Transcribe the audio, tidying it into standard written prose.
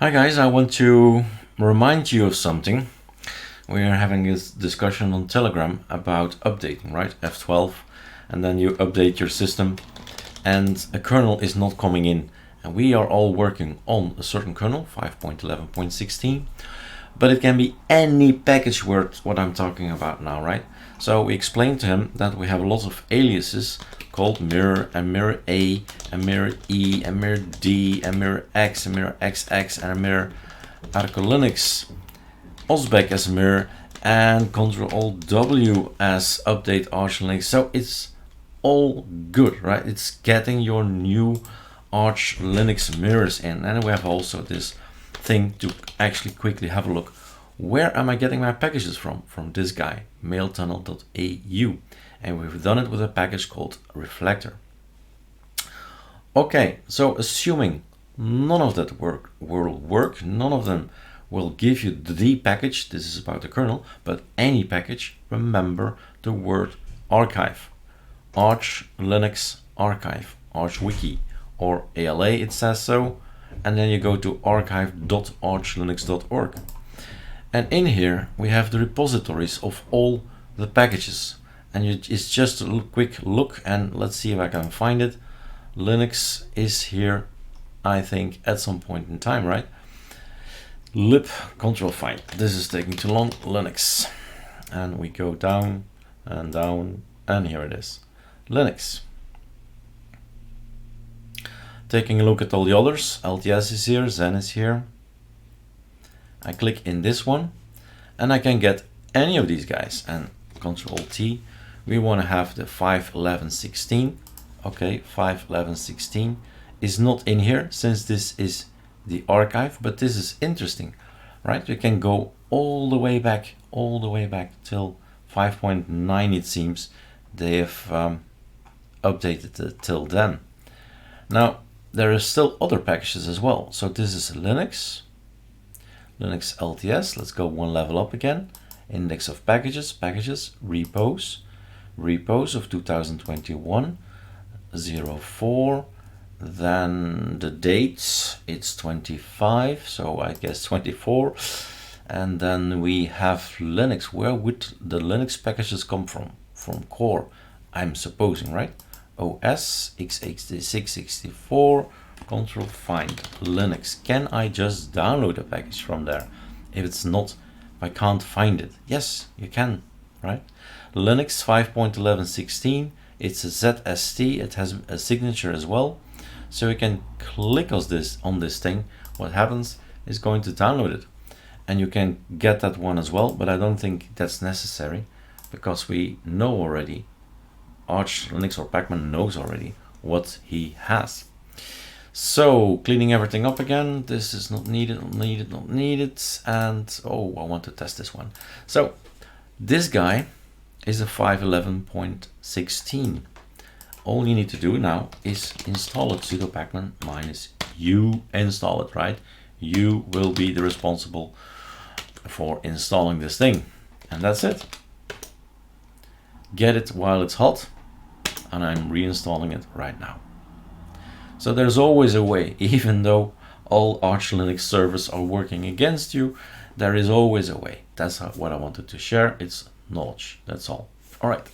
Hi guys, I want to remind you of something. We are having this discussion on Telegram about updating, right? F12, and then you update your system and a kernel is not coming in. And we are all working on a certain kernel, 5.11.16, but it can be any package word what I'm talking about now, right? So we explained to him that we have a lot of aliases called mirror and mirror A and mirror E and mirror D and mirror X and mirror XX and a mirror ArcoLinux, OSBEC as mirror, and Ctrl-Alt-W as update ArcoLinux. So it's all good, right? It's getting your new Arch Linux mirrors in. And we have also this thing to actually quickly have a look. Where am I getting my packages from? From this guy, mailtunnel.au. And we've done it with a package called Reflector. Okay, so assuming none of that will work, none of them will give you the package, this is about the kernel, but any package, remember the word archive. Arch Linux archive, Arch Wiki, or ALA it says so, and then you go to archive.archlinux.org. And in here we have the repositories of all the packages, and it's just a quick look, and let's see if I can find it. Linux is here, I think, at some point in time, right? Lib control find. This is taking too long. Linux, and we go down and down, and here it is. Linux. Taking a look at all the others, LTS is here, Zen is here. I click in this one and I can get any of these guys, and Ctrl-T. We want to have the 5.11.16. Okay, 5.11.16 is not in here since this is the archive, but this is interesting, right? We can go all the way back till 5.9 it seems. They have updated it till then. Now there are still other packages as well. So this is Linux LTS. Let's go one level up again. Index of packages, repos of 2021 04. Then the dates, it's 25, so I guess 24. And then we have Linux. Where would the Linux packages come from? From core, I'm supposing, right? OS, x86, 64, Control find Linux. Can I just download a package from there? If it's not, if I can't find it. Yes, you can, right? Linux 5.11.16, it's a ZST, it has a signature as well. So you can click on this thing. What happens is going to download it. And you can get that one as well, but I don't think that's necessary because we know already, Arch Linux or Pacman knows already what he has. So cleaning everything up again, this is not needed, and oh, I want to test this one. So this guy is a 5.11.16. All you need to do now is install it, sudo pacman -u install it, right? You will be the responsible for installing this thing, and that's it. Get it while it's hot, and I'm reinstalling it right now. So there's always a way, even though all Arch Linux servers are working against you, there is always a way. That's what I wanted to share. It's knowledge, that's all. All right.